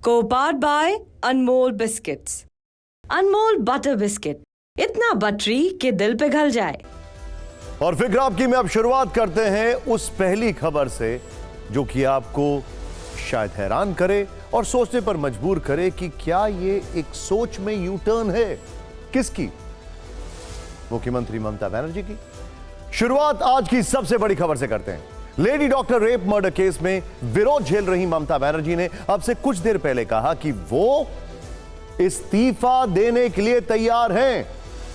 Co-powered by Anmol biscuits. Anmol butter biscuit, इतना buttery कि दिल पिघल जाए। और फिक्र आपकी में अब शुरुआत करते हैं उस पहली खबर से जो कि आपको शायद हैरान करे और सोचने पर मजबूर करे कि क्या ये एक सोच में यू टर्न है। किसकी? मुख्यमंत्री ममता बनर्जी की। शुरुआत आज की सबसे बड़ी खबर से करते हैं। Lady doctor rape murder case में विरोध झेल रही ममता बनर्जी ने अब से कुछ देर पहले कहा कि वो इस्तीफा देने के लिए तैयार हैं।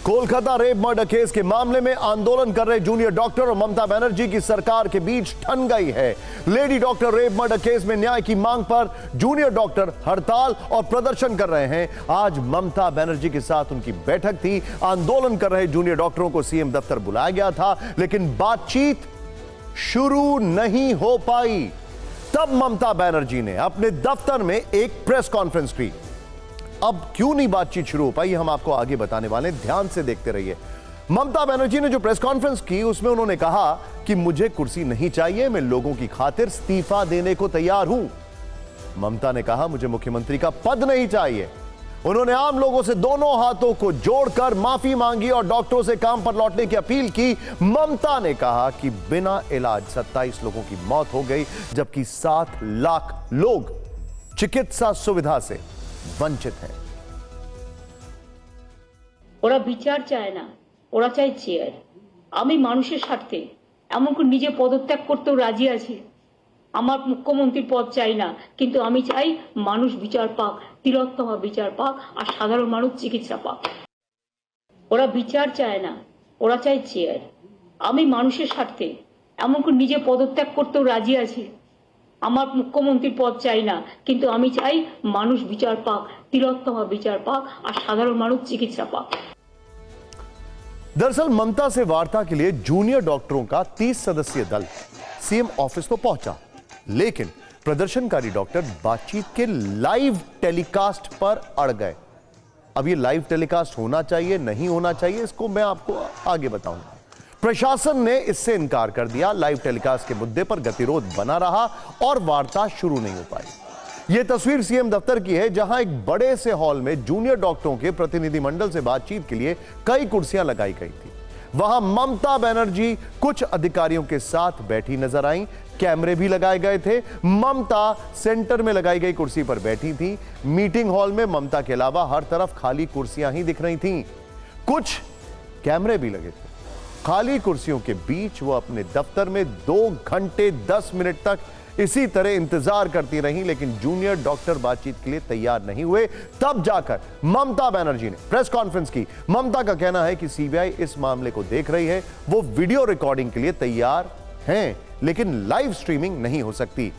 कोलकाता रेप मर्डर केस के मामले में आंदोलन कर रहे जूनियर डॉक्टर और ममता बनर्जी की सरकार के बीच ठन गई है। Lady doctor rape murder case में न्याय की मांग पर जूनियर डॉक्टर हड़ताल और प्रदर्शन कर रहे हैं। आज ममता बनर्जी के साथ उनकी बैठक थी। आंदोलन कर रहे जूनियर डॉक्टरों को सीएम दफ्तर बुलाया गया था, लेकिन बातचीत शुरू नहीं हो पाई। तब ममता बनर्जी ने अपने दफ्तर में एक प्रेस कॉन्फ्रेंस की। अब क्यों नहीं बातचीत शुरू हो पाई, हम आपको आगे बताने वाले हैं, ध्यान से देखते रहिए। ममता बनर्जी ने जो प्रेस कॉन्फ्रेंस की उसमें उन्होंने कहा कि मुझे कुर्सी नहीं चाहिए, मैं लोगों की खातिर इस्तीफा देने को तैयार हूं। ममता ने कहा मुझे मुख्यमंत्री का पद नहीं चाहिए। उन्होंने आम लोगों से दोनों हाथों को जोड़कर माफी मांगी और डॉक्टरों से काम पर लौटने की अपील की। ममता ने कहा कि बिना इलाज 27 लोगों की मौत हो गई, जबकि 7 लाख लोग चिकित्सा सुविधा से वंचित हैं। ওরা বিচার চায় না, ওরা চায় চেয়ার। আমি মানুষের স্বার্থে এমনকি নিজে পদত্যাগ করতেও রাজি আছি। আমার মুখ্যমন্ত্রীর পদ চাই না, কিন্তু আমি চাই মানুষ বিচার পাক, তিলোত্তমা বিচার পাক আর সাধারণ মানুষ চিকিৎসা পাক। ওরা বিচার চায় না, ওরা চায় চেয়ার। আমি মানুষের স্বার্থে এমনকি নিজে পদত্যাগ করতেও রাজি আছি। আমার মুখ্যমন্ত্রীর পদ চাই না, কিন্তু আমি চাই মানুষ বিচার পাক, তিলোত্তমা বিচার পাক আর সাধারণ মানুষ চিকিৎসা পাক। दरअसल ममता से वार्ता के लिए जूनियर डॉक्टरों का 30 सदस्यीय दल सीएम ऑफिस तो पहुंचा, लेकिन प्रदर्शनकारी डॉक्टर बातचीत के लाइव टेलीकास्ट पर अड़ गए। अब ये लाइव टेलीकास्ट होना चाहिए नहीं होना चाहिए, इसको मैं आपको आगे बताऊंगा। प्रशासन ने इससे इनकार कर दिया। लाइव टेलीकास्ट के मुद्दे पर गतिरोध बना रहा और वार्ता शुरू नहीं हो पाई। यह तस्वीर सीएम दफ्तर की है, जहां एक बड़े से हॉल में जूनियर डॉक्टरों के प्रतिनिधिमंडल से बातचीत के लिए कई कुर्सियां लगाई गई थी। वहां ममता बनर्जी कुछ अधिकारियों के साथ बैठी नजर आई। कैमरे भी लगाए गए थे। ममता सेंटर में लगाई गई कुर्सी पर बैठी थी। मीटिंग हॉल में ममता के अलावा हर तरफ खाली कुर्सियां ही दिख रही थीं। कुछ कैमरे भी लगे थे। खाली कुर्सियों के बीच वो अपने दफ्तर में 2 घंटे 10 मिनट तक इसी तरह इंतजार करती रही, लेकिन जूनियर डॉक्टर बातचीत के लिए तैयार नहीं हुए। तब जाकर ममता बनर्जी ने प्रेस कॉन्फ्रेंस की। ममता का कहना है कि सीबीआई इस मामले को देख रही है, वो वीडियो रिकॉर्डिंग के लिए तैयार हैं, लेकिन लाइव स्ट्रीमिंग नहीं हो सकती।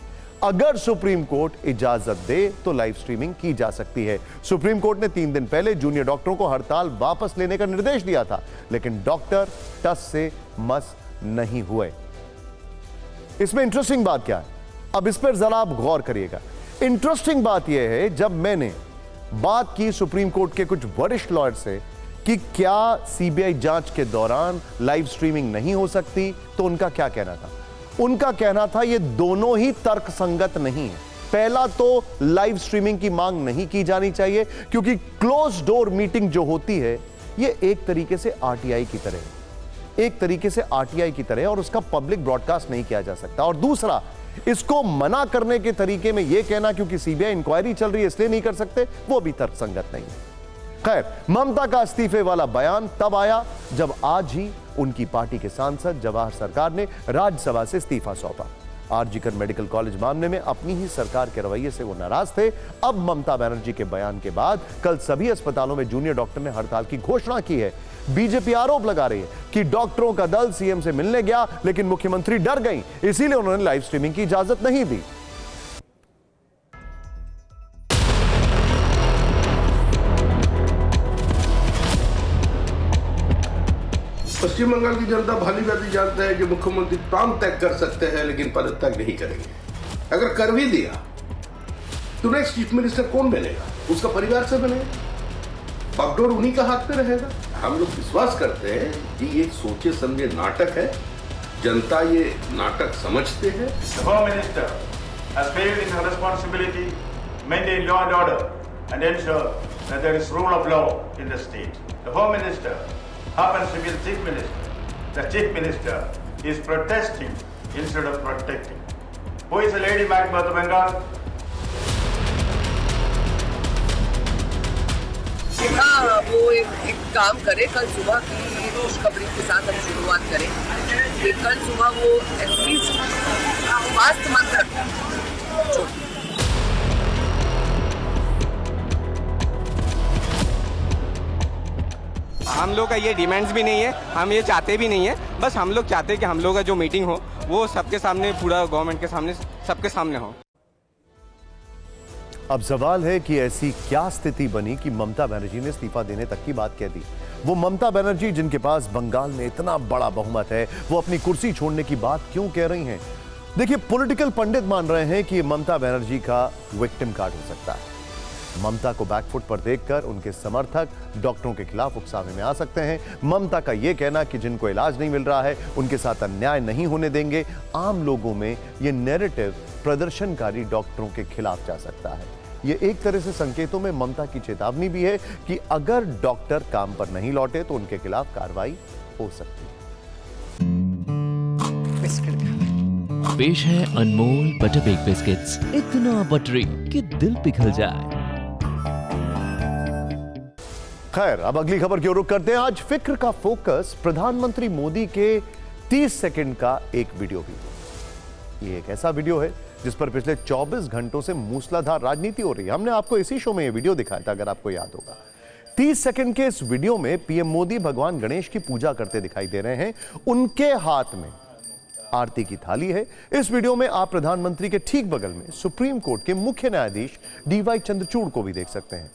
अगर सुप्रीम कोर्ट इजाजत दे तो लाइव स्ट्रीमिंग की जा सकती है। सुप्रीम कोर्ट ने 3 दिन पहले जूनियर डॉक्टरों को हड़ताल वापस लेने का निर्देश दिया था, लेकिन डॉक्टर टस से मस नहीं हुए। इसमें इंटरेस्टिंग बात क्या है, अब इस पर जरा आप गौर करिएगा। इंटरेस्टिंग बात यह है, जब मैंने बात की सुप्रीम कोर्ट के कुछ वरिष्ठ लॉयर से कि क्या सीबीआई जांच के दौरान लाइव स्ट्रीमिंग नहीं हो सकती, तो उनका क्या कहना था? उनका कहना था ये दोनों ही तर्कसंगत नहीं है। पहला तो लाइव स्ट्रीमिंग की मांग नहीं की जानी चाहिए, क्योंकि क्लोज डोर मीटिंग जो होती है ये एक तरीके से आरटीआई की तरह है, एक तरीके से आरटीआई की तरह, और उसका पब्लिक ब्रॉडकास्ट नहीं किया जा सकता। और दूसरा, इसको मना करने के तरीके में यह कहना क्योंकि सीबीआई इंक्वायरी चल रही है इसलिए नहीं कर सकते, वो भी तर्कसंगत नहीं है। खैर, ममता का इस्तीफे वाला बयान तब आया जब आज ही उनकी पार्टी के सांसद जवाहर सरकार ने राज्यसभा से इस्तीफा सौंपा। आरजीकर मेडिकल कॉलेज मामले में अपनी ही सरकार के रवैये से वो नाराज थे। अब ममता बनर्जी के बयान के बाद कल सभी अस्पतालों में जूनियर डॉक्टर ने हड़ताल की घोषणा की है। बीजेपी आरोप लगा रही है कि डॉक्टरों का दल सीएम से मिलने गया, लेकिन मुख्यमंत्री डर गई, इसीलिए उन्होंने लाइव स्ट्रीमिंग की इजाजत नहीं दी। पश्चिम बंगाल की जनता भली भांति जानते है कि मुख्यमंत्री प्राण त्याग कर सकते हैं, लेकिन पदत्याग नहीं करेंगे। अगर कर भी दिया तो नेक्स्ट चीफ मिनिस्टर कौन बनेगा? उसका परिवार से बनेगा, बागडोर उन्हीं का हाथ पे रहेगा। हम लोग विश्वास करते हैं कि ये सोचे समझे नाटक है। जनता ये नाटक समझते हैं। The Home Minister has failed in her responsibility maintain law and order, and ensure that there is rule of law in the state. The Home Minister happens to be the Chief Minister. The Chief Minister is protesting instead of protecting. Who is the Lady Magma of Bengal? हाँ, वो एक काम करे, कल सुबह की खुशखबरी के साथ हम शुरुआत करें कि कल सुबह वो एटलीस्ट स्वास्थ्य मंत्र हम लोग का ये डिमांड्स भी नहीं है, हम ये चाहते भी नहीं है, बस हम लोग चाहते हैं कि हम लोग का जो मीटिंग हो वो सबके सामने, पूरा गवर्नमेंट के सामने, सबके सामने हो। अब सवाल है कि ऐसी क्या स्थिति बनी कि ममता बनर्जी ने इस्तीफा देने तक की बात कह दी। वो ममता बनर्जी जिनके पास बंगाल में इतना बड़ा बहुमत है, वो अपनी कुर्सी छोड़ने की बात क्यों कह रही हैं? देखिए, पॉलिटिकल पंडित मान रहे हैं कि ममता बनर्जी का विक्टिम कार्ड हो सकता है। ममता को बैकफुट पर देखकर उनके समर्थक डॉक्टरों के खिलाफ उकसावे में आ सकते हैं। ममता का यह कहना कि जिनको इलाज नहीं मिल रहा है उनके साथ अन्याय नहीं होने देंगे, आम लोगों में यह नैरेटिव प्रदर्शनकारी डॉक्टरों के खिलाफ जा सकता है। ये एक तरह से संकेतों में ममता की चेतावनी भी है कि अगर डॉक्टर काम पर नहीं लौटे तो उनके खिलाफ कार्रवाई हो सकती है। पेश है अनमोल बटर बेक बिस्किट्स, इतना बटरी कि दिल पिघल जाए। खैर, अब अगली खबर की ओर रुख करते हैं। आज फिक्र का फोकस प्रधानमंत्री मोदी के 30 सेकंड का एक वीडियो भी। ये एक ऐसा वीडियो है जिस पर पिछले 24 घंटों से मूसलाधार राजनीति हो रही है। हमने आपको इसी शो में यह वीडियो दिखाया था, अगर आपको याद होगा। 30 सेकंड के इस वीडियो में पीएम मोदी भगवान गणेश की पूजा करते दिखाई दे रहे हैं। उनके हाथ में आरती की थाली है। इस वीडियो में आप प्रधानमंत्री के ठीक बगल में सुप्रीम कोर्ट के मुख्य न्यायाधीश डीवाई चंद्रचूड़ को भी देख सकते हैं।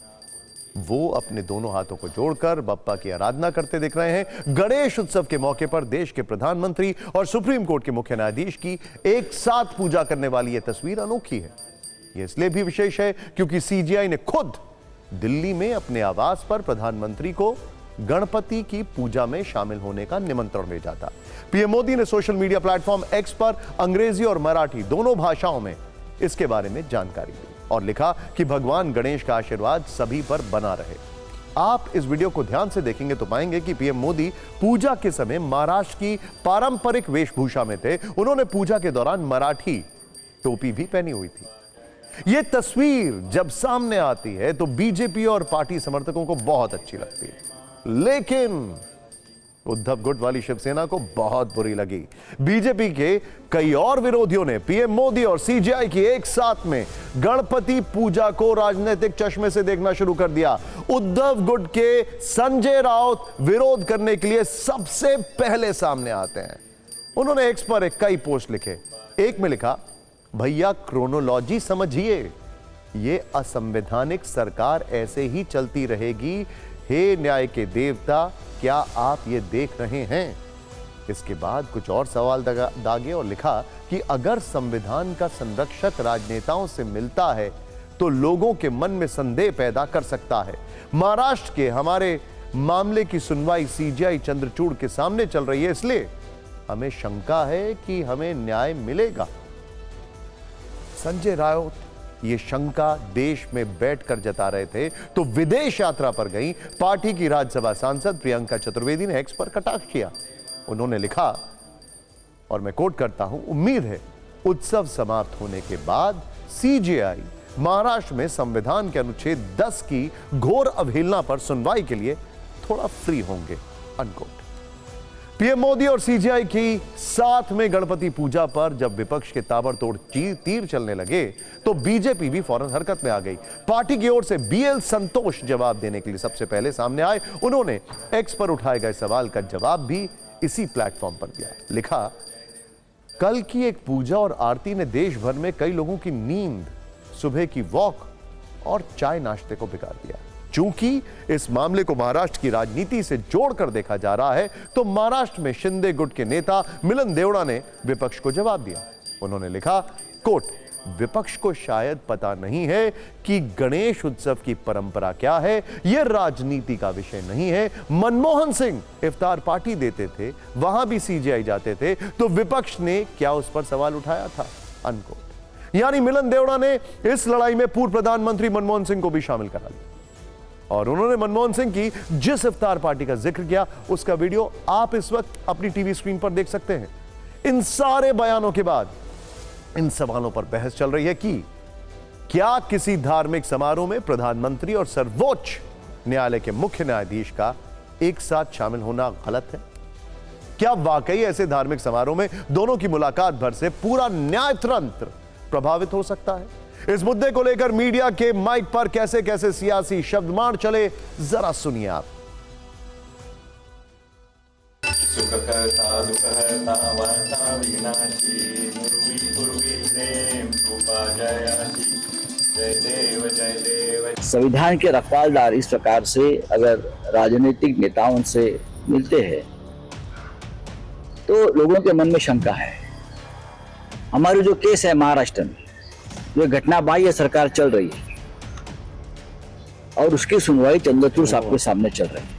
वो अपने दोनों हाथों को जोड़कर बप्पा की आराधना करते दिख रहे हैं। गणेश उत्सव के मौके पर देश के प्रधानमंत्री और सुप्रीम कोर्ट के मुख्य न्यायाधीश की एक साथ पूजा करने वाली यह तस्वीर अनोखी है। यह इसलिए भी विशेष है क्योंकि सीजीआई ने खुद दिल्ली में अपने आवास पर प्रधानमंत्री को गणपति की पूजा में शामिल होने का निमंत्रण भेजा था। पीएम मोदी ने सोशल मीडिया प्लेटफॉर्म एक्स पर अंग्रेजी और मराठी दोनों भाषाओं में इसके बारे में जानकारी दी और लिखा कि भगवान गणेश का आशीर्वाद सभी पर बना रहे। आप इस वीडियो को ध्यान से देखेंगे तो पाएंगे कि पीएम मोदी पूजा के समय महाराष्ट्र की पारंपरिक वेशभूषा में थे। उन्होंने पूजा के दौरान मराठी टोपी भी पहनी हुई थी। यह तस्वीर जब सामने आती है तो बीजेपी और पार्टी समर्थकों को बहुत अच्छी लगती है, लेकिन उद्धव गुट वाली शिवसेना को बहुत बुरी लगी। बीजेपी के कई और विरोधियों ने पीएम मोदी और सीजीआई की एक साथ में गणपति पूजा को राजनीतिक चश्मे से देखना शुरू कर दिया। उद्धव गुट के संजय राउत विरोध करने के लिए सबसे पहले सामने आते हैं। उन्होंने एक्स पर कई पोस्ट लिखे। एक में लिखा, भैया क्रोनोलॉजी समझिए, ये असंवैधानिक सरकार ऐसे ही चलती रहेगी। हे न्याय के देवता, क्या आप ये देख रहे हैं? इसके बाद कुछ और सवाल दागे और लिखा कि अगर संविधान का संरक्षक राजनेताओं से मिलता है तो लोगों के मन में संदेह पैदा कर सकता है। महाराष्ट्र के हमारे मामले की सुनवाई सीजीआई चंद्रचूड़ के सामने चल रही है, इसलिए हमें शंका है कि हमें न्याय मिलेगा। संजय राउत ये शंका देश में बैठकर जता रहे थे तो विदेश यात्रा पर गई पार्टी की राज्यसभा सांसद प्रियंका चतुर्वेदी ने एक्स पर कटाक्ष किया। उन्होंने लिखा, और मैं कोट करता हूं, उम्मीद है उत्सव समाप्त होने के बाद सीजीआई महाराष्ट्र में संविधान के अनुच्छेद 10 की घोर अवहेलना पर सुनवाई के लिए थोड़ा फ्री होंगे, अनकोट। पीएम मोदी और सीजीआई की साथ में गणपति पूजा पर जब विपक्ष के ताबड़तोड़ तीर चलने लगे तो बीजेपी भी फौरन हरकत में आ गई। पार्टी की ओर से बीएल संतोष जवाब देने के लिए सबसे पहले सामने आए। उन्होंने एक्स पर उठाए गए सवाल का जवाब भी इसी प्लेटफॉर्म पर दिया। लिखा, कल की एक पूजा और आरती ने देश भर में कई लोगों की नींद, सुबह की वॉक और चाय नाश्ते को बिगाड़ दिया। चूंकि इस मामले को महाराष्ट्र की राजनीति से जोड़कर देखा जा रहा है तो महाराष्ट्र में शिंदे गुट के नेता मिलन देवड़ा ने विपक्ष को जवाब दिया। उन्होंने लिखा, कोट, विपक्ष को शायद पता नहीं है कि गणेश उत्सव की परंपरा क्या है, यह राजनीति का विषय नहीं है। मनमोहन सिंह इफ्तार पार्टी देते थे, वहां भी सीजीआई जाते थे, तो विपक्ष ने क्या उस पर सवाल उठाया था, अनकोट। यानी मिलन देवड़ा ने इस लड़ाई में पूर्व प्रधानमंत्री मनमोहन सिंह को भी शामिल करा लिया और उन्होंने मनमोहन सिंह की जिस इफ्तार पार्टी का जिक्र किया उसका वीडियो आप इस वक्त अपनी टीवी स्क्रीन पर देख सकते हैं। इन सारे बयानों के बाद इन सवालों पर बहस चल रही है कि क्या किसी धार्मिक समारोह में प्रधानमंत्री और सर्वोच्च न्यायालय के मुख्य न्यायाधीश का एक साथ शामिल होना गलत है? क्या वाकई ऐसे धार्मिक समारोह में दोनों की मुलाकात भर से पूरा न्यायतंत्र प्रभावित हो सकता है? इस मुद्दे को लेकर मीडिया के माइक पर कैसे कैसे सियासी शब्दमार चले, जरा सुनिए आप। सुखकर्ता दुःखहर्ता वार्ता विनाशी पूर्वी पूर्वी प्रेम रूपा जयासी जय देव जय देव। संविधान के रखवालदार इस प्रकार से अगर राजनीतिक नेताओं से मिलते हैं तो लोगों के मन में शंका है। हमारी जो केस है महाराष्ट्र में, जो घटना बाह्य सरकार चल रही है और उसकी सुनवाई चंद्रचूड़ साहब के सामने चल रही है,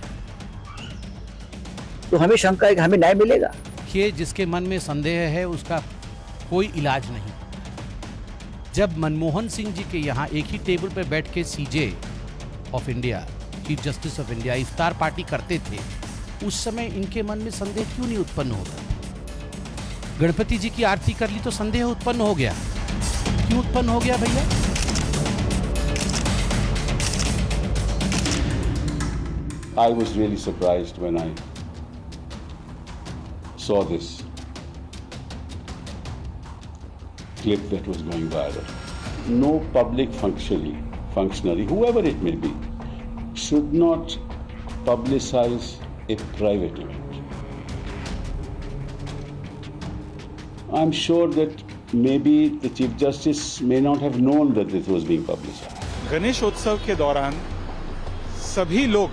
तो हमें शंका है कि हमें न्याय मिलेगा। कि जिसके मन में संदेह है उसका कोई इलाज नहीं। जब मनमोहन सिंह जी के यहाँ एक ही टेबल पर बैठ के CJ of India, chief justice of India इफ्तार पार्टी करते थे, उस समय इनके मन में संदेह क्यों नहीं उत्पन्न होता? गणपति जी की आरती कर ली तो संदेह उत्पन्न हो गया। क्यों उत्पन्न हो गया भैया? I was really surprised when I saw this clip that was going viral. No public functionary, whoever it may be, should not publicize a private event. I'm sure that maybe the Chief Justice may not have known that this was being publicized. Ganeshotsav के दौरान सभी लोग,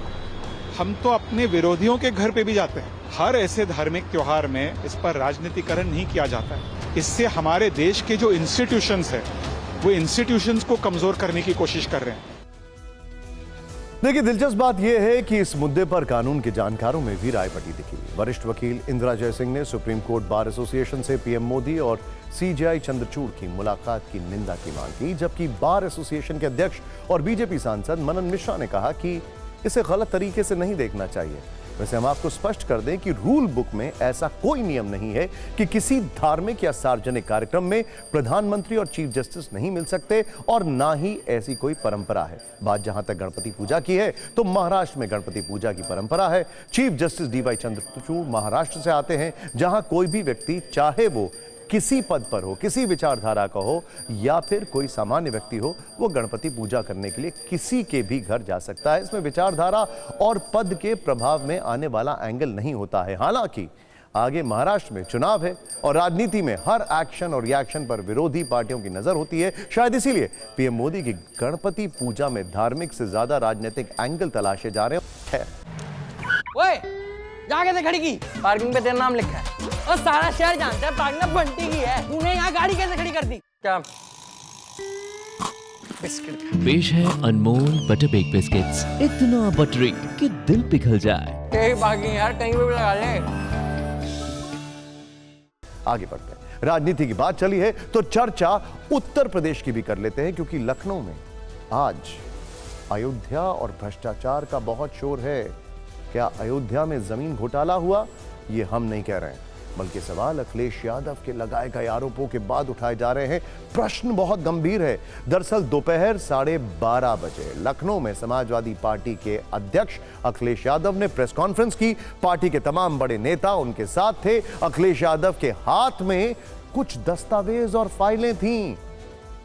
हम तो अपने विरोधियों के घर पे भी जाते हैं। हर ऐसे धार्मिक त्योहार में इस पर राजनीतिकरण नहीं किया जाता है। इससे हमारे देश के जो इंस्टीट्यूशंस है वो इंस्टीट्यूशंस को कमजोर करने की कोशिश कर रहे हैं। देखिए, दिलचस्प बात यह है कि इस मुद्दे पर कानून के जानकारों में भी राय बटी दिखी। वरिष्ठ वकील इंदिरा जयसिंह ने सुप्रीम कोर्ट बार एसोसिएशन से पीएम मोदी और सीजेआई चंद्रचूड़ की मुलाकात की निंदा की मांग की, जबकि बार एसोसिएशन के अध्यक्ष और बीजेपी सांसद मनन मिश्रा ने कहा कि इसे गलत तरीके से नहीं देखना चाहिए। वैसे हम आपको स्पष्ट कर दें कि रूल बुक में ऐसा कोई नियम नहीं है कि किसी धार्मिक या सार्वजनिक कार्यक्रम में प्रधानमंत्री और चीफ जस्टिस नहीं मिल सकते, और ना ही ऐसी कोई परंपरा है। बात जहां तक गणपति पूजा की है तो महाराष्ट्र में गणपति पूजा की परंपरा है। Chief justice DY Chandrachud Maharashtra से आते हैं, जहां कोई भी व्यक्ति, चाहे वो किसी पद पर हो, किसी विचारधारा का हो या फिर कोई सामान्य व्यक्ति हो, वो गणपति पूजा करने के लिए किसी के भी घर जा सकता है। इसमें विचारधारा और पद के प्रभाव में आने वाला एंगल नहीं होता है। हालांकि आगे महाराष्ट्र में चुनाव है और राजनीति में हर एक्शन और रिएक्शन पर विरोधी पार्टियों की नजर होती है। शायद इसीलिए पीएम मोदी की गणपति पूजा में धार्मिक से ज्यादा राजनीतिक एंगल तलाशे जा रहे हैं। ओए, जहाँ कैसे खड़ी की? पार्किंग पे तेरा नाम लिखा है और सारा शहर जानता है पार्किंग बंटी की है। तूने यहाँ गाड़ी कैसे खड़ी कर दी? क्या बिस्किट? पेश है अनमोल बटर बेक बिस्किट्स, इतना बटरी कि दिल पिघल जाए। कहीं पार्किंग यार, कहीं पे भी लगा ले। आगे बढ़ते हैं। राजनीति की बात चली है तो चर्चा उत्तर प्रदेश की भी कर लेते हैं, क्योंकि लखनऊ में आज अयोध्या और भ्रष्टाचार का बहुत शोर है। क्या अयोध्या में जमीन घोटाला हुआ? ये हम नहीं कह रहे हैं, बल्कि सवाल अखिलेश यादव के लगाए गए आरोपों के बाद उठाए जा रहे हैं। प्रश्न बहुत गंभीर है। दरअसल दोपहर 12:30 बजे लखनऊ में समाजवादी पार्टी के अध्यक्ष अखिलेश यादव ने प्रेस कॉन्फ्रेंस की। पार्टी के तमाम बड़े नेता उनके साथ थे। अखिलेश यादव के हाथ में कुछ दस्तावेज और फाइलें थीं।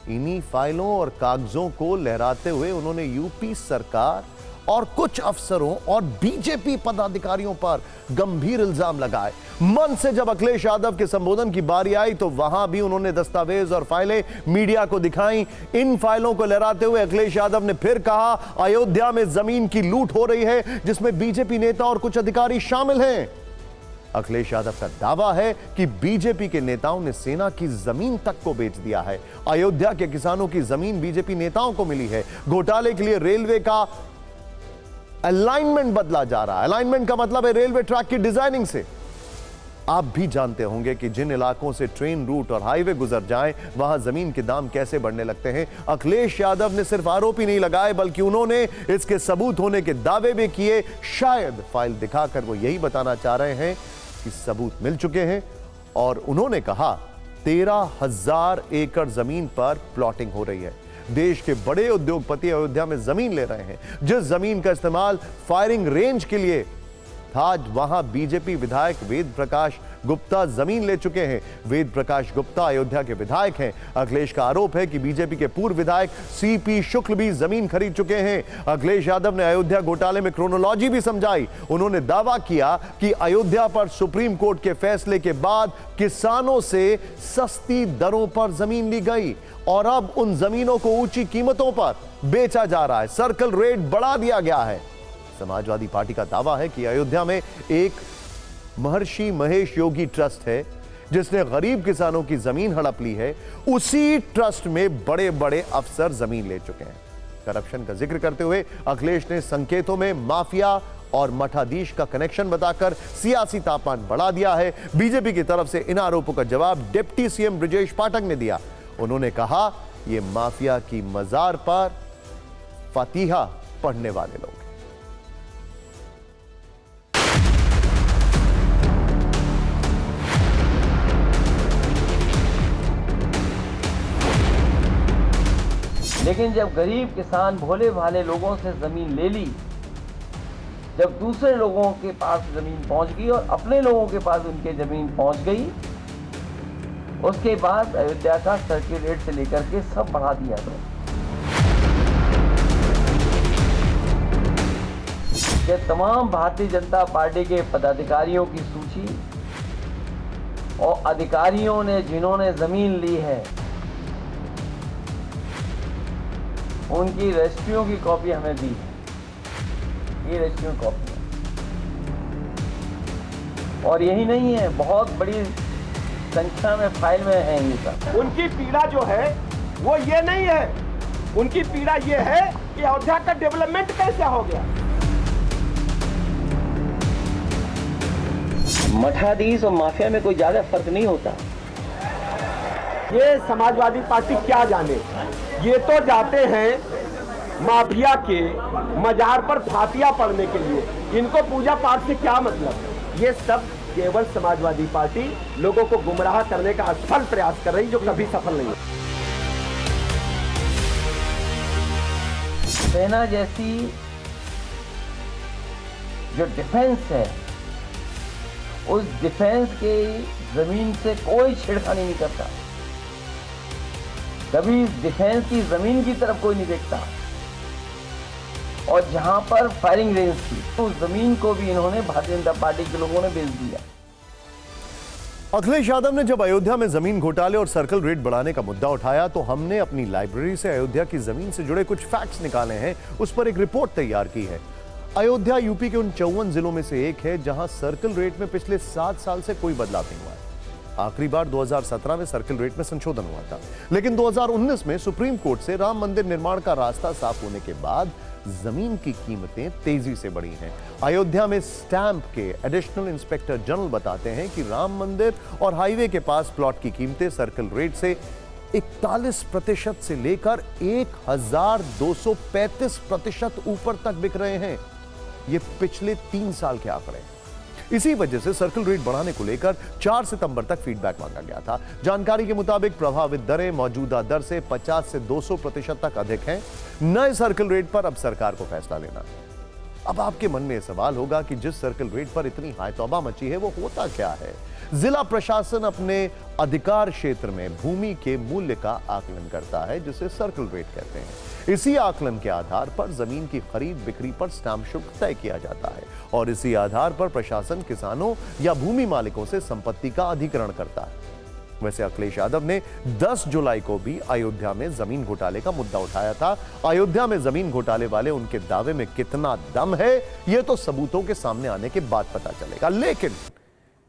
इन्हीं फाइलों और कागजों को लहराते हुए उन्होंने यूपी सरकार और कुछ अफसरों और बीजेपी पदाधिकारियों पर गंभीर इल्जाम लगाए। मंच से जब अखिलेश यादव के संबोधन की बारी आई तो वहां भी उन्होंने दस्तावेज और फाइलें मीडिया को दिखाई। इन फाइलों को लहराते हुए अखिलेश यादव ने फिर कहा, अयोध्या में जमीन की लूट हो रही है जिसमें बीजेपी नेता और कुछ अधिकारी शामिल हैं। अखिलेश यादव का दावा है कि बीजेपी के नेताओं ने सेना की जमीन तक को बेच दिया है। अयोध्या के किसानों की जमीन बीजेपी नेताओं को मिली है। घोटाले के लिए रेलवे का अलाइनमेंट बदला जा रहा है। अलाइनमेंट का मतलब है रेलवे ट्रैक की डिजाइनिंग से। आप भी जानते होंगे कि जिन इलाकों से ट्रेन रूट और हाईवे गुजर जाएं, वहां जमीन के दाम कैसे बढ़ने लगते हैं। अखिलेश यादव ने सिर्फ आरोप ही नहीं लगाए, बल्कि उन्होंने इसके सबूत होने के दावे भी किए। शायद फाइल दिखाकर वो यही बताना चाह रहे हैं कि सबूत मिल चुके हैं। और उन्होंने कहा 13,000 एकड़ जमीन पर प्लॉटिंग हो रही है। देश के बड़े उद्योगपति अयोध्या में जमीन ले रहे हैं। जिस जमीन का इस्तेमाल फायरिंग रेंज के लिए था, वहां बीजेपी विधायक वेद प्रकाश गुप्ता जमीन ले चुके हैं। वेद प्रकाश गुप्ता अयोध्या के विधायक हैं। अखिलेश का आरोप है कि बीजेपी के पूर्व विधायक सीपी शुक्ल भी जमीन खरीद चुके हैं। अखिलेश यादव ने अयोध्या घोटाले में क्रोनोलॉजी भी समझाई। उन्होंने दावा किया कि अयोध्या पर सुप्रीम कोर्ट के फैसले के बाद किसानों से सस्ती दरों पर जमीन ली गई और अब उन जमीनों को ऊंची कीमतों पर बेचा जा रहा है। सर्कल रेट बढ़ा दिया गया है। समाजवादी पार्टी का दावा है कि अयोध्या में एक महर्षि महेश योगी ट्रस्ट है जिसने गरीब किसानों की जमीन हड़प ली है। उसी ट्रस्ट में बड़े बड़े अफसर जमीन ले चुके हैं। करप्शन का जिक्र करते हुए अखिलेश ने संकेतों में माफिया और मठाधीश का कनेक्शन बताकर सियासी तापमान बढ़ा दिया है। बीजेपी की तरफ से इन आरोपों का जवाब डिप्टी सीएम ब्रजेश पाठक ने दिया। उन्होंने कहा यह माफिया की मजार पर फतीहा पढ़ने वाले लोग। लेकिन जब गरीब किसान भोले भाले लोगों से जमीन ले ली, जब दूसरे लोगों के पास जमीन पहुंच गई और अपने लोगों के पास उनके जमीन पहुंच गई, उसके बाद अयोध्या का सर्किल रेट से लेकर के सब बढ़ा दिया गया। ये तमाम भारतीय जनता पार्टी के पदाधिकारियों की सूची और अधिकारियों ने जिन्होंने जमीन ली है उनकी रजिस्ट्रियों की कॉपी हमें दी है। ये रजिस्ट्रियों की कॉपी है और यही नहीं है, बहुत बड़ी संख्या में फाइल में है ये सब। उनकी पीड़ा जो है वो ये नहीं है, उनकी पीड़ा ये है कि अयोध्या का डेवलपमेंट कैसे हो गया। मठाधीश और माफिया में कोई ज्यादा फर्क नहीं होता। ये समाजवादी पार्टी क्या जाने, ये तो जाते हैं माफिया के मजार पर फातिया पढ़ने के लिए। इनको पूजा पाठ से क्या मतलब। ये सब केवल समाजवादी पार्टी लोगों को गुमराह करने का असफल प्रयास कर रही, जो कभी सफल नहीं है। सेना जैसी जो डिफेंस है, उस डिफेंस के जमीन से कोई छेड़खानी नहीं करता। कभी डिफेंस की जमीन की तरफ कोई नहीं देखता। और जहां पर फायरिंग रेंज थी, तो उस जमीन को भी इन्होंने भारतीय जनता पार्टी के लोगों ने बेच दिया। अखिलेश यादव ने जब अयोध्या में जमीन घोटाले और सर्कल रेट बढ़ाने का मुद्दा उठाया, तो हमने अपनी लाइब्रेरी से अयोध्या की जमीन से जुड़े कुछ फैक्ट्स निकाले हैं। उस पर एक रिपोर्ट तैयार की है। अयोध्या यूपी के उन 54 जिलों में से एक है जहां सर्कल रेट में पिछले 7 साल से कोई बदलाव नहीं हुआ है। आखिरी बार 2017 में सर्कल रेट में संशोधन हुआ था, लेकिन 2019 में सुप्रीम कोर्ट से राम मंदिर निर्माण का रास्ता साफ होने के बाद जमीन की कीमतें तेजी से बढ़ी हैं। अयोध्या में स्टैंप के एडिशनल इंस्पेक्टर जनरल बताते हैं कि राम मंदिर और हाईवे के पास प्लॉट की कीमतें सर्कल रेट से 41% से लेकर 1235% ऊपर तक बिक रहे हैं। ये पिछले 3 साल के आंकड़े हैं। इसी वजह से सर्कल रेट बढ़ाने को लेकर 4 सितंबर तक फीडबैक मांगा गया था। जानकारी के मुताबिक प्रभावित दरें मौजूदा दर से 50 से 200% तक अधिक हैं। नए सर्कल रेट पर अब सरकार को फैसला लेना है। अब आपके मन में यह सवाल होगा कि जिस सर्कल रेट पर इतनी हाय तौबा मची है वो होता क्या है। जिला प्रशासन अपने अधिकार क्षेत्र में भूमि के मूल्य का आकलन करता है, जिसे सर्कल रेट कहते हैं। इसी आकलन के आधार पर जमीन की खरीद बिक्री पर स्टैंप शुल्क तय किया जाता है और इसी आधार पर प्रशासन किसानों या भूमि मालिकों से संपत्ति का अधिग्रहण करता है। वैसे अखिलेश यादव ने 10 जुलाई को भी अयोध्या में जमीन घोटाले का मुद्दा उठाया था। अयोध्या में जमीन घोटाले वाले उनके दावे में कितना दम है, यह तो सबूतों के सामने आने के बाद पता चलेगा। लेकिन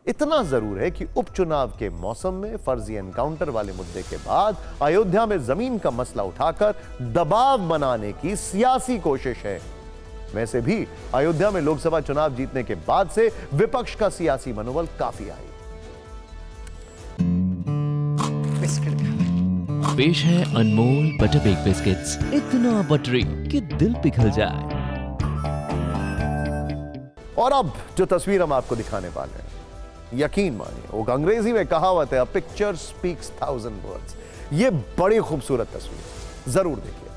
इतना जरूर है कि उपचुनाव के मौसम में फर्जी एनकाउंटर वाले मुद्दे के बाद अयोध्या में जमीन का मसला उठाकर दबाव बनाने की सियासी कोशिश है। वैसे भी अयोध्या में लोकसभा चुनाव जीतने के बाद से विपक्ष का सियासी मनोबल काफी आई। पेश है अनमोल बटर बेक बिस्किट्स, इतना बटरी कि दिल पिघल जाए। और अब जो तस्वीर हम आपको दिखाने वाले हैं, यकीन मानिए वो अंग्रेजी में कहावत है, अ पिक्चर स्पीक्स 1000 वर्ड्स। ये बड़ी खूबसूरत तस्वीर, जरूर देखिए।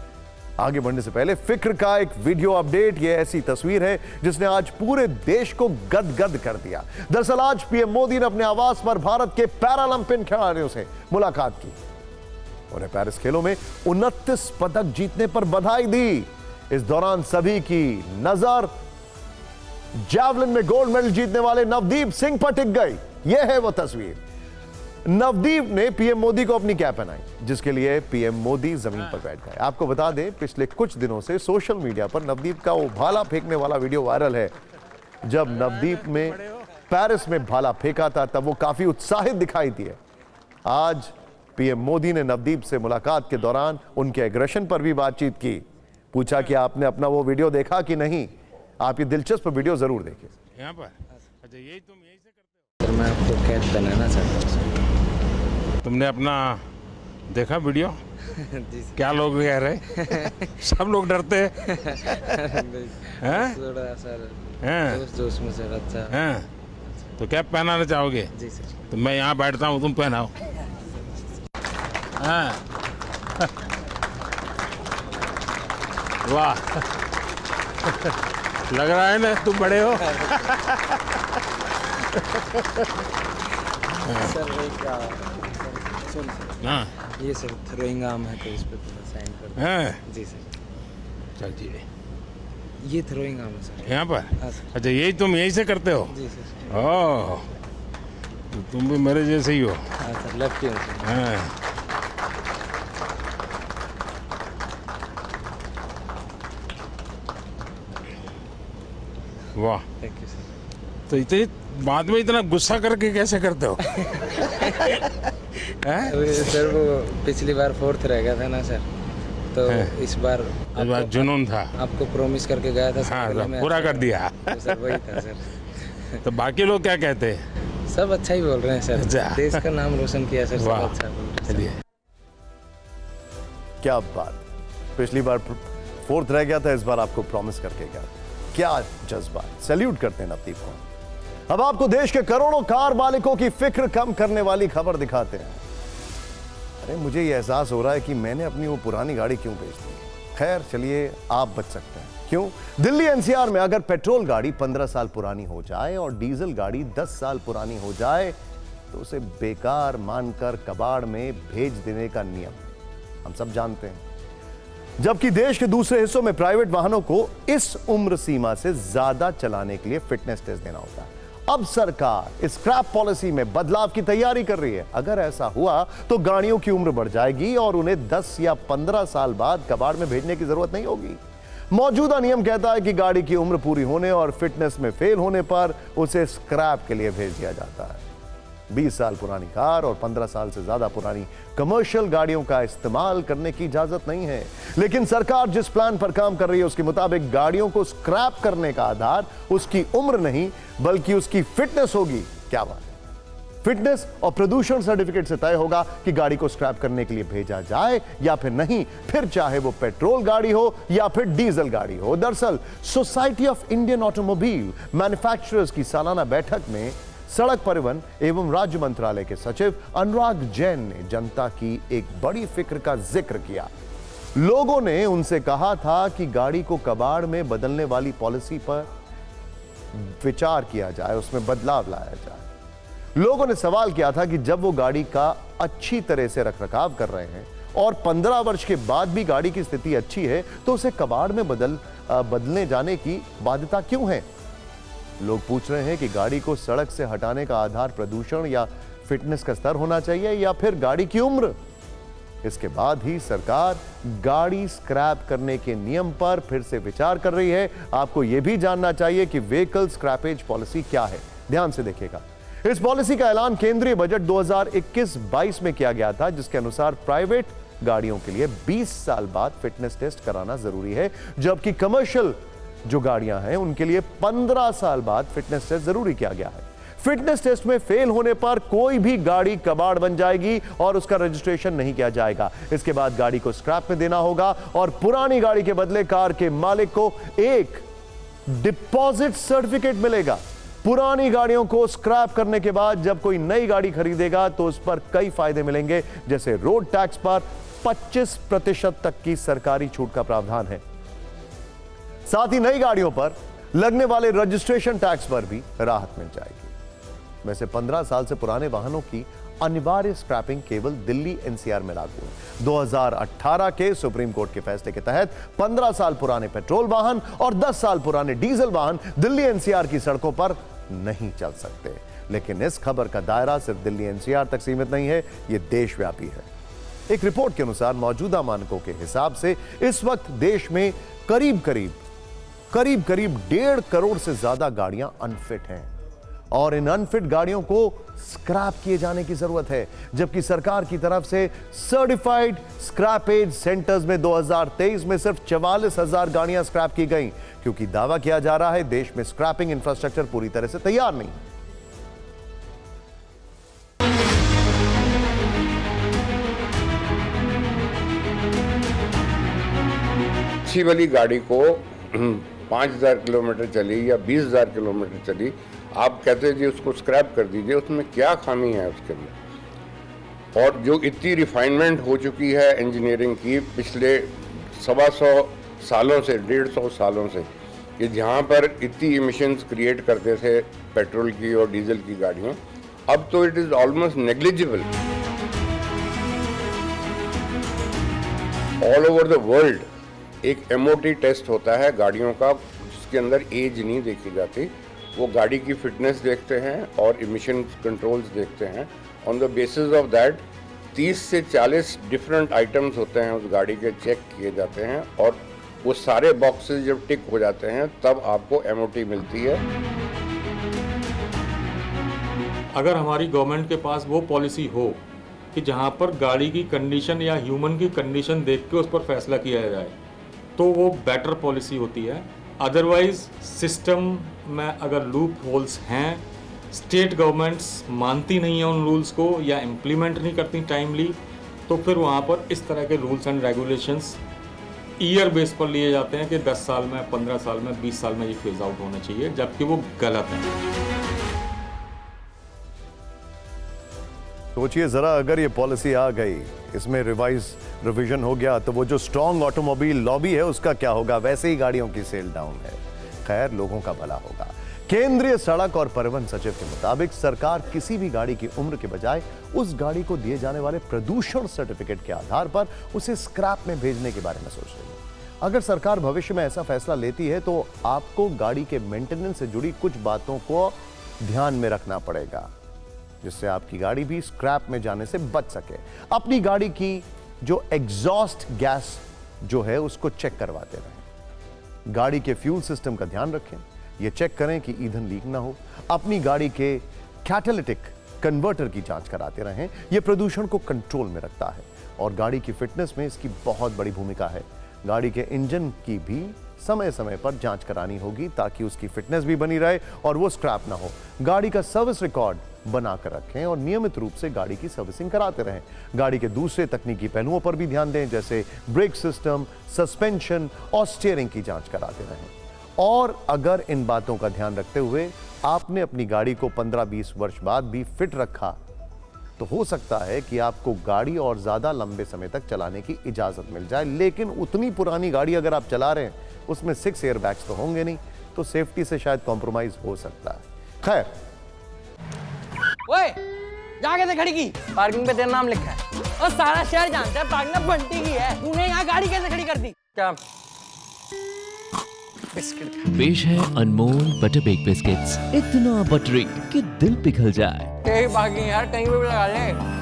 आगे बढ़ने से पहले फिक्र का एक वीडियो अपडेट। ये ऐसी तस्वीर है जिसने आज पूरे देश को गदगद कर दिया। दरअसल आज पीएम मोदी ने अपने आवास पर भारत के पैरालंपिक खिलाड़ियों से मुलाकात की। उन्हें पेरिस खेलों में 29 पदक जीतने पर बधाई दी। इस दौरान सभी की नजर जैवलिन में गोल्ड मेडल जीतने वाले नवदीप सिंह पर टिक गई। यह है वो तस्वीर। नवदीप ने पीएम मोदी को अपनी कैप पहनाई, जिसके लिए पीएम मोदी जमीन पर बैठ गए। आपको बता दें, पिछले कुछ दिनों से सोशल मीडिया पर नवदीप का वो भाला फेंकने वाला वीडियो वायरल है। जब नवदीप ने पेरिस में भाला फेंका था तब वो काफी उत्साहित दिखाई दिए। आज पीएम मोदी ने नवदीप से मुलाकात के दौरान उनके एग्रेशन पर भी बातचीत की। पूछा कि आपने अपना वो वीडियो देखा कि नहीं। आप ये दिलचस्प वीडियो जरूर देखिए। यहाँ पर अच्छा, यही तुम यही से करते हो? मैं आपको कैप पहनाना चाहता हूँ। तुमने अपना देखा वीडियो? क्या लोग कह रहे? सब लोग डरते हैं। थोड़ा सर जोश में सर। अच्छा हैं? तो कैप पहनाना चाहोगे? जी सर। तो मैं यहाँ बैठता हूँ, तुम पहनाओ। हाँ वाह, लग रहा है ना तुम बड़े हो। सर क्या हाँ, ये सर थ्रोइंग आर्म है तो इस पर थोड़ा साइन कर दो। हैं? जी सर। चलिए, ये थ्रोइंग आर्म है सर। यहाँ पर? हाँ सर। अच्छा, यही तुम यही से करते हो? जी सर। ओह, तो तुम भी मेरे जैसे ही हो। हाँ सर, लेफ्टी हूँ सर। हाँ, वाह, थैंक यू सर। तो इतने बाद में इतना गुस्सा करके कैसे करते हो? सर वो पिछली बार 4th रह गया था ना सर, तो इस बार जुनून था। आपको प्रॉमिस करके गया था। हाँ, पूरा कर दिया। तो सर वही था सर। तो बाकी लोग क्या कहते हैं? सब अच्छा ही बोल रहे हैं सर। देश का नाम रोशन किया सर। सब अच्छा बोल रहे हैं। क्या बात, पिछली बार 4th रह गया था, इस बार आपको प्रॉमिस करके गया। क्या जज्बा, सैल्यूट करते हैं नवदीप को। अब आपको देश के करोड़ों कार मालिकों की फिक्र कम करने वाली खबर दिखाते हैं। अरे मुझे यह एहसास हो रहा है कि मैंने अपनी वो पुरानी गाड़ी क्यों बेच दी। खैर चलिए, आप बच सकते हैं। क्यों? दिल्ली एनसीआर में अगर पेट्रोल गाड़ी 15 साल पुरानी हो जाए और डीजल गाड़ी 10 साल पुरानी हो जाए तो उसे बेकार मानकर कबाड़ में भेज देने का नियम हम सब जानते हैं। जबकि देश के दूसरे हिस्सों में प्राइवेट वाहनों को इस उम्र सीमा से ज्यादा चलाने के लिए फिटनेस टेस्ट देना होता है। अब सरकार स्क्रैप पॉलिसी में बदलाव की तैयारी कर रही है। अगर ऐसा हुआ तो गाड़ियों की उम्र बढ़ जाएगी और उन्हें 10 या 15 साल बाद कबाड़ में भेजने की जरूरत नहीं होगी। मौजूदा नियम कहता है कि गाड़ी की उम्र पूरी होने और फिटनेस में फेल होने पर उसे स्क्रैप के लिए भेज दिया जाता है। 20 साल पुरानी कार और 15 साल से ज्यादा पुरानी कमर्शियल गाड़ियों का इस्तेमाल करने की इजाजत नहीं है। लेकिन सरकार जिस प्लान पर काम कर रही है उसके मुताबिक गाड़ियों को स्क्रैप करने का आधार उसकी उम्र नहीं बल्कि उसकी फिटनेस होगी। क्या बात है! फिटनेस और प्रदूषण सर्टिफिकेट से तय होगा कि गाड़ी को स्क्रैप करने के लिए भेजा जाए या फिर नहीं, फिर चाहे वो पेट्रोल गाड़ी हो या फिर डीजल गाड़ी हो। दरअसल society of Indian automobile manufacturers की सालाना बैठक में सड़क परिवहन एवं राज्य मंत्रालय के सचिव अनुराग जैन ने जनता की एक बड़ी फिक्र का जिक्र किया। लोगों ने उनसे कहा था कि गाड़ी को कबाड़ में बदलने वाली पॉलिसी पर विचार किया जाए, उसमें बदलाव लाया जाए। लोगों ने सवाल किया था कि जब वो गाड़ी का अच्छी तरह से रखरखाव कर रहे हैं और 15 वर्ष के बाद भी गाड़ी की स्थिति अच्छी है तो उसे कबाड़ में बदलने जाने की बाध्यता क्यों है। लोग पूछ रहे हैं कि गाड़ी को सड़क से हटाने का आधार प्रदूषण या फिटनेस का स्तर होना चाहिए या फिर गाड़ी की उम्र। इसके बाद ही सरकार गाड़ी स्क्रैप करने के नियम पर फिर से विचार कर रही है। आपको यह भी जानना चाहिए कि व्हीकल स्क्रैपेज पॉलिसी क्या है। ध्यान से देखिएगा। इस पॉलिसी का ऐलान केंद्रीय बजट 2021-22 में किया गया था, जिसके अनुसार प्राइवेट गाड़ियों के लिए 20 साल बाद फिटनेस टेस्ट कराना जरूरी है, जबकि कमर्शियल जो गाड़ियां हैं उनके लिए 15 साल बाद फिटनेस टेस्ट जरूरी किया गया है। फिटनेस टेस्ट में फेल होने पर कोई भी गाड़ी कबाड़ बन जाएगी और उसका रजिस्ट्रेशन नहीं किया जाएगा। इसके बाद गाड़ी को स्क्रैप में देना होगा और पुरानी गाड़ी के बदले कार के मालिक को एक डिपॉजिट सर्टिफिकेट मिलेगा। पुरानी गाड़ियों को स्क्रैप करने के बाद जब कोई नई गाड़ी खरीदेगा तो उस पर कई फायदे मिलेंगे, जैसे रोड टैक्स पर 25% तक की सरकारी छूट का प्रावधान है। साथ ही नई गाड़ियों पर लगने वाले रजिस्ट्रेशन टैक्स पर भी राहत मिल जाएगी। वैसे 15 साल से पुराने वाहनों की अनिवार्य स्क्रैपिंग केवल दिल्ली एनसीआर में लागू है। 2018 के सुप्रीम कोर्ट के फैसले के तहत 15 साल पुराने पेट्रोल वाहन और 10 साल पुराने डीजल वाहन दिल्ली एनसीआर की सड़कों पर नहीं चल सकते। लेकिन इस खबर का दायरा सिर्फ दिल्ली एनसीआर तक सीमित नहीं है, यह देशव्यापी है। एक रिपोर्ट के अनुसार मौजूदा मानकों के हिसाब से इस वक्त देश में करीब करीब 1.5 करोड़ से ज्यादा गाड़ियां अनफिट हैं और इन अनफिट गाड़ियों को स्क्रैप किए जाने की जरूरत है। जबकि सरकार की तरफ से सर्टिफाइड स्क्रैपेज सेंटर्स में 2023 में सिर्फ 44,000 गाड़ियां स्क्रैप की गई, क्योंकि दावा किया जा रहा है देश में स्क्रैपिंग इंफ्रास्ट्रक्चर पूरी तरह से तैयार नहीं। अच्छी वाली गाड़ी को 5,000 किलोमीटर चली या 20,000 किलोमीटर चली, आप कहते हैं जी उसको स्क्रैप कर दीजिए, उसमें क्या खामी है उसके अंदर। और जो इतनी रिफाइनमेंट हो चुकी है इंजीनियरिंग की पिछले 125 सालों से 150 सालों से, कि जहाँ पर इतनी इमिशंस क्रिएट करते थे पेट्रोल की और डीजल की गाड़ियाँ, अब तो it is almost negligible. All over the world एक एमओटी टेस्ट होता है गाड़ियों का, जिसके अंदर एज नहीं देखी जाती। वो गाड़ी की फिटनेस देखते हैं और इमिशन कंट्रोल्स देखते हैं। On the basis of that 30 से 40 डिफरेंट आइटम्स होते हैं उस गाड़ी के, चेक किए जाते हैं और वो सारे बॉक्सेस जब टिक हो जाते हैं तब आपको एमओटी मिलती है। अगर हमारी गवर्नमेंट के पास वो पॉलिसी हो कि जहाँ पर गाड़ी की कंडीशन या ह्यूमन की कंडीशन देख के उस पर फैसला किया जाए, तो वो बेटर पॉलिसी होती है। अदरवाइज सिस्टम में अगर लूप होल्स हैं, स्टेट गवर्नमेंट्स मानती नहीं है उन रूल्स को या इम्प्लीमेंट नहीं करती टाइमली, तो फिर वहाँ पर इस तरह के rules and regulations year base पर लिए जाते हैं कि 10 साल में, 15 साल में, 20 साल में ये फेज आउट होना चाहिए, जबकि वो गलत है। सोचिए जरा, अगर ये पॉलिसी आ गई, इसमें रिवीजन हो गया, तो वो जो स्ट्रॉन्ग ऑटोमोबाइल लॉबी है उसका क्या होगा? वैसे ही गाड़ियों की सेल डाउन है। खैर, लोगों का भला होगा। केंद्रीय सड़क और परिवहन सचिव के मुताबिक सरकार किसी भी गाड़ी की उम्र के बजाय उस गाड़ी को दिए जाने वाले प्रदूषण सर्टिफिकेट के आधार पर उसे स्क्रैप में भेजने के बारे में सोच रही है। अगर सरकार भविष्य में ऐसा फैसला लेती है तो आपको गाड़ी के मेंटेनेंस से जुड़ी कुछ बातों को ध्यान में रखना पड़ेगा, जिससे आपकी गाड़ी भी स्क्रैप में जाने से बच सके। अपनी गाड़ी की जो एग्जॉस्ट गैस जो है उसको चेक करवाते रहें। गाड़ी के फ्यूल सिस्टम का ध्यान रखें, यह चेक करें कि ईंधन लीक ना हो। अपनी गाड़ी के कैटालिटिक कन्वर्टर की जांच कराते रहें, यह प्रदूषण को कंट्रोल में रखता है और गाड़ी की फिटनेस में इसकी बहुत बड़ी भूमिका है। गाड़ी के इंजन की भी समय समय पर जांच करानी होगी ताकि उसकी फिटनेस भी बनी रहे और वो स्क्रैप ना हो। गाड़ी का सर्विस रिकॉर्ड बनाकर रखें और नियमित रूप से गाड़ी की सर्विसिंग कराते रहें। गाड़ी के दूसरे तकनीकी पहलुओं पर भी ध्यान दें, जैसे ब्रेक सिस्टम, सस्पेंशन और स्टीयरिंग की जांच कराते रहें। और अगर इन बातों का ध्यान रखते हुए आपने अपनी गाड़ी को 15-20 वर्ष बाद भी फिट रखा, तो हो सकता है कि आपको गाड़ी और ज्यादा लंबे समय तक चलाने की इजाजत मिल जाए। लेकिन उतनी पुरानी गाड़ी अगर आप चला रहे हैं, उसमें 6 एयरबैग्स तो होंगे नहीं, तो सेफ्टी से शायद कॉम्प्रोमाइज हो सकता है। खैर, ओए, जाके दे खड़ी की, पार्किंग पे तेरा नाम लिखा है और सारा शहर जानता है पार्किंग बंटी की है। तूने यहाँ गाड़ी कैसे खड़ी कर दी? क्या बिस्किट? पेश है अनमोल बटर बेक बिस्किट्स, इतना बटरी कि दिल पिघल जाए। पार्किंग यार कहीं पे भी लगा ले।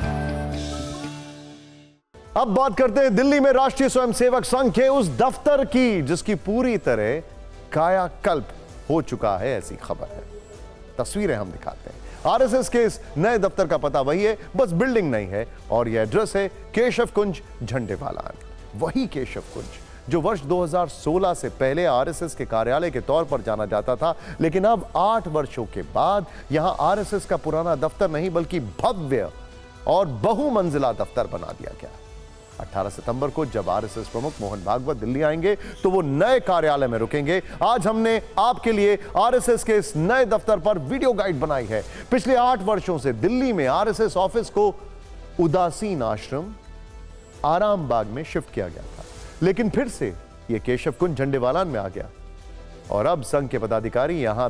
अब बात करते हैं दिल्ली में राष्ट्रीय स्वयंसेवक संघ के उस दफ्तर की जिसकी पूरी तरह कायाकल्प हो चुका है, ऐसी खबर है। तस्वीरें हम दिखाते हैं। आरएसएस के इस नए दफ्तर का पता वही है, बस बिल्डिंग नहीं है और यह एड्रेस है केशव कुंज झंडेवालान। वही केशव कुंज जो वर्ष 2016 से पहले आरएसएस के कार्यालय के तौर पर जाना जाता था, लेकिन अब 8 वर्षों के बाद यहां आरएसएस का पुराना दफ्तर नहीं बल्कि भव्य और बहुमंजिला दफ्तर बना दिया गया। 18 सितंबर को जब आरएसएस प्रमुख मोहन भागवत दिल्ली आएंगे तो वो नए कार्यालय में रुकेंगे। आज हमने आपके लिए आरएसएस के इस नए दफ्तर पर वीडियो गाइड बनाई है। पिछले 8 वर्षों से दिल्ली में आरएसएस ऑफिस को उदासीन आश्रम आराम बाग में शिफ्ट किया गया था, लेकिन फिर से यह केशव कुंज झंडेवालान में आ गया और अब संघ के पदाधिकारी यहां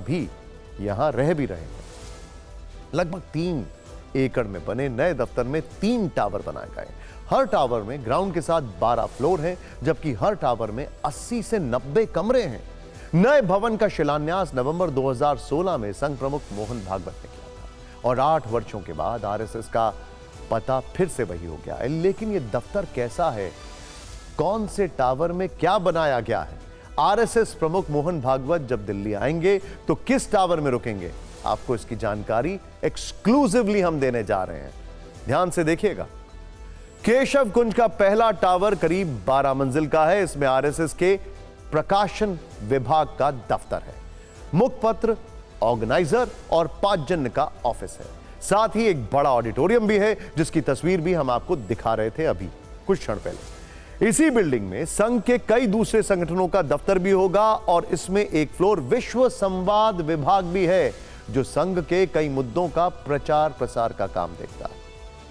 रह भी रहे हैं। लगभग 3 एकड़ में बने नए दफ्तर में 3 टावर बनाए गए। हर टावर में ग्राउंड के साथ 12 फ्लोर हैं, जबकि हर टावर में 80 से 90 कमरे हैं। नए भवन का शिलान्यास नवंबर 2016 में संघ प्रमुख मोहन भागवत ने किया था और 8 वर्षों के बाद आरएसएस का पता फिर से वही हो गया है। लेकिन यह दफ्तर कैसा है, कौन से टावर में क्या बनाया गया है? आरएसएस प्रमुख मोहन भागवत जब दिल्ली आएंगे तो किस टावर में रुकेंगे? आपको इसकी जानकारी एक्सक्लूसिवली हम देने जा रहे हैं। ध्यान से देखिएगा। केशव कुंज का पहला टावर करीब 12 मंजिल का है। इसमें आरएसएस के प्रकाशन विभाग का दफ्तर है, मुखपत्र, ऑर्गेनाइजर और पाठजन्य का ऑफिस है। साथ ही एक बड़ा ऑडिटोरियम भी है, जिसकी तस्वीर भी हम आपको दिखा रहे थे अभी कुछ क्षण पहले। इसी बिल्डिंग में संघ के कई दूसरे संगठनों का दफ्तर भी होगा और इसमें एक फ्लोर विश्व संवाद विभाग भी है, जो संघ के कई मुद्दों का प्रचार प्रसार का काम देखता है।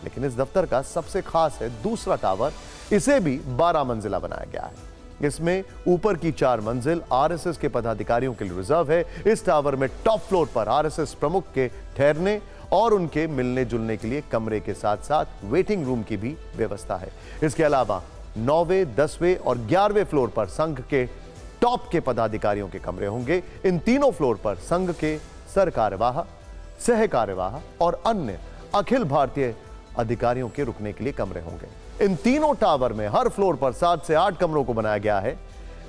लेकिन इस दफ्तर का सबसे खास है दूसरा टावर। इसे भी 12 मंजिला बनाया गया है। इसमें ऊपर की 4 मंजिल आरएसएस के पदाधिकारियों के लिए रिजर्व है। इस टावर में टॉप फ्लोर पर आरएसएस प्रमुख के ठहरने और उनके मिलने जुलने के लिए कमरे के साथ साथ वेटिंग रूम की भी व्यवस्था है। इसके अलावा 9वें, 10वें और 11वें फ्लोर पर संघ के टॉप के पदाधिकारियों के कमरे होंगे। इन तीनों फ्लोर पर संघ के सर कार्यवाह, सह कार्यवाह और अन्य अखिल भारतीय अधिकारियों के रुकने के लिए कमरे होंगे। इन तीनों टावर में हर फ्लोर पर 7 से 8 कमरों को बनाया गया है।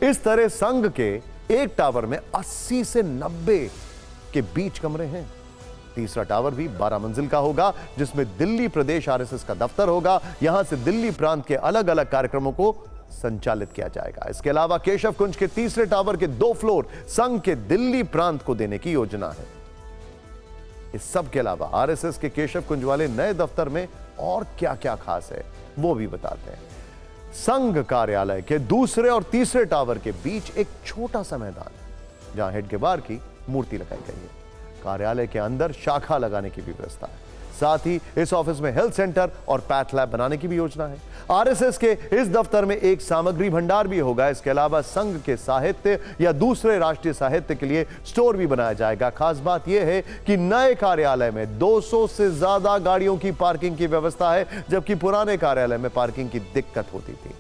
इस तरह संघ के एक टावर में 80 से 90 के बीच कमरे हैं। तीसरा टावर भी 12 मंजिल का होगा, जिसमें दिल्ली प्रदेश आरएसएस का दफ्तर होगा। यहां से दिल्ली प्रांत के अलग अलग कार्यक्रमों को संचालित किया जाएगा। इसके अलावा केशव कुंज के तीसरे टावर के 2 फ्लोर संघ के दिल्ली प्रांत को देने की योजना है। इस सब के अलावा आरएसएस के केशव कुंज वाले नए दफ्तर में और क्या क्या खास है वो भी बताते हैं। संघ कार्यालय के दूसरे और तीसरे टावर के बीच एक छोटा सा मैदान है, जहां हेड गेवार की मूर्ति लगाई गई है। कार्यालय के अंदर शाखा लगाने की भी व्यवस्था है। साथ ही इस ऑफिस में हेल्थ सेंटर और पैथ लैब बनाने की भी योजना है। आरएसएस के इस दफ्तर में एक सामग्री भंडार भी होगा। इसके अलावा संघ के साहित्य या दूसरे राष्ट्रीय साहित्य के लिए स्टोर भी बनाया जाएगा। खास बात यह है कि नए कार्यालय में 200 से ज्यादा गाड़ियों की पार्किंग की व्यवस्था है, जबकि पुराने कार्यालय में पार्किंग की दिक्कत होती थी।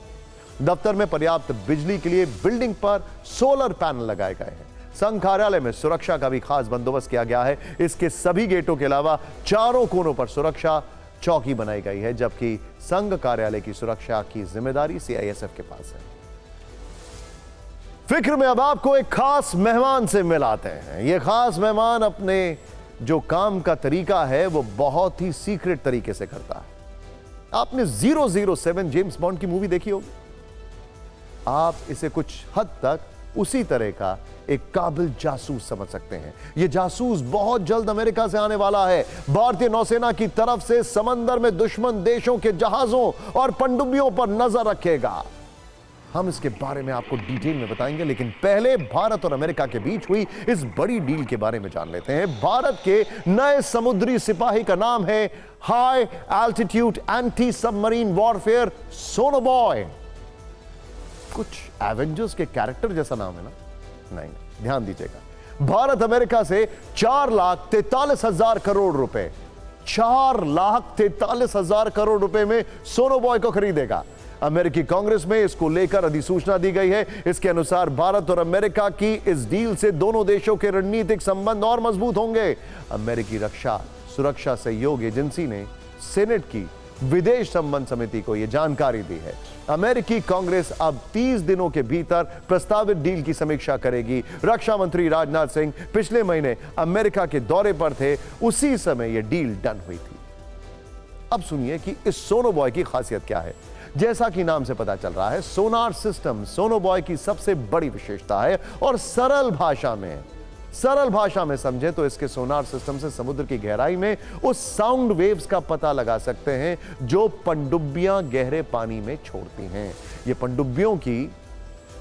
दफ्तर में पर्याप्त बिजली के लिए बिल्डिंग पर सोलर पैनल लगाए गए हैं। संघ कार्यालय में सुरक्षा का भी खास बंदोबस्त किया गया है। इसके सभी गेटों के अलावा चारों कोनों पर सुरक्षा चौकी बनाई गई है, जबकि संघ कार्यालय की सुरक्षा की जिम्मेदारी सीआईएसएफ के पास है। फिक्र में अब आपको एक खास मेहमान से मिलाते हैं। यह खास मेहमान अपने जो काम का तरीका है वो बहुत ही सीक्रेट तरीके से करता है। आपने 007 जेम्स बॉन्ड की मूवी देखी होगी। आप इसे कुछ हद तक उसी तरह का एक काबिल जासूस समझ सकते हैं। यह जासूस बहुत जल्द अमेरिका से आने वाला है। भारतीय नौसेना की तरफ से समंदर में दुश्मन देशों के जहाजों और पनडुब्बियों पर नजर रखेगा। हम इसके बारे में आपको डिटेल में बताएंगे, लेकिन पहले भारत और अमेरिका के बीच हुई इस बड़ी डील के बारे में जान लेते हैं। भारत के नए समुद्री सिपाही का नाम है high altitude anti submarine warfare sonobuoy. कुछ एवेंजर्स के कैरेक्टर जैसा नाम है ना? नहीं, ध्यान दीजिएगा। भारत अमेरिका से 4,43,000 करोड़ रुपए, 4,43,000 करोड़ रुपए में सोनोबॉय को खरीदेगा। अमेरिकी कांग्रेस में इसको लेकर अधिसूचना दी गई है। इसके अनुसार भारत और अमेरिका की इस डील से दोनों देशों के रणनीतिक संबंध और मजबूत होंगे। अमेरिकी रक्षा सुरक्षा सहयोग एजेंसी ने सेनेट की विदेश संबंध समिति को यह जानकारी दी है। अमेरिकी कांग्रेस अब 30 दिनों के भीतर प्रस्तावित डील की समीक्षा करेगी। रक्षा मंत्री राजनाथ सिंह पिछले महीने अमेरिका के दौरे पर थे, उसी समय यह डील डन हुई थी। अब सुनिए कि इस सोनोबॉय की खासियत क्या है। जैसा कि नाम से पता चल रहा है, सोनार सिस्टम सोनोबॉय की सबसे बड़ी विशेषता है और सरल भाषा में समझे तो इसके सोनार सिस्टम से समुद्र की गहराई में उस साउंड वेव्स का पता लगा सकते हैं जो पनडुब्बियां गहरे पानी में छोड़ती हैं। ये पनडुब्बियों की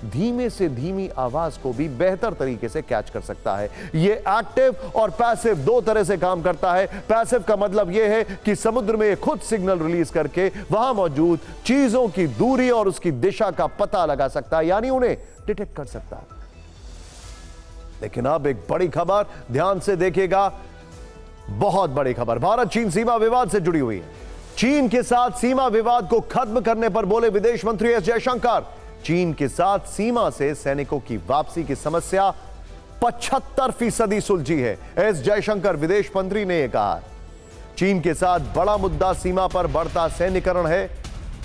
धीमे से धीमी आवाज को भी बेहतर तरीके से कैच कर सकता है। ये एक्टिव और पैसिव दो तरह से काम करता है। पैसिव का मतलब यह है कि समुद्र में खुद सिग्नल रिलीज करके वहां मौजूद चीजों की दूरी और उसकी दिशा का पता लगा सकता है, यानी उन्हें डिटेक्ट कर सकता है। लेकिन अब एक बड़ी खबर, ध्यान से देखिएगा, बहुत बड़ी खबर भारत चीन सीमा विवाद से जुड़ी हुई है। चीन के साथ सीमा विवाद को खत्म करने पर बोले विदेश मंत्री एस जयशंकर। चीन के साथ सीमा से सैनिकों की वापसी की समस्या 75% सुलझी है। एस जयशंकर विदेश मंत्री ने यह कहा। चीन के साथ बड़ा मुद्दा सीमा पर बढ़ता सैन्यकरण है।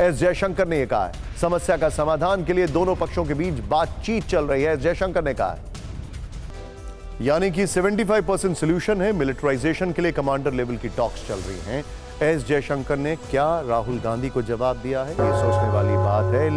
एस जयशंकर ने यह कहा है समस्या का समाधान के लिए दोनों पक्षों के बीच बातचीत चल रही है। एस जयशंकर ने कहा है यानी कि 75% सोल्यूशन है। मिलिटराइजेशन के लिए कमांडर लेवल की टॉक्स चल रही हैं। एस जयशंकर ने क्या राहुल गांधी को जवाब दिया है, ये सोचने वाली बात है।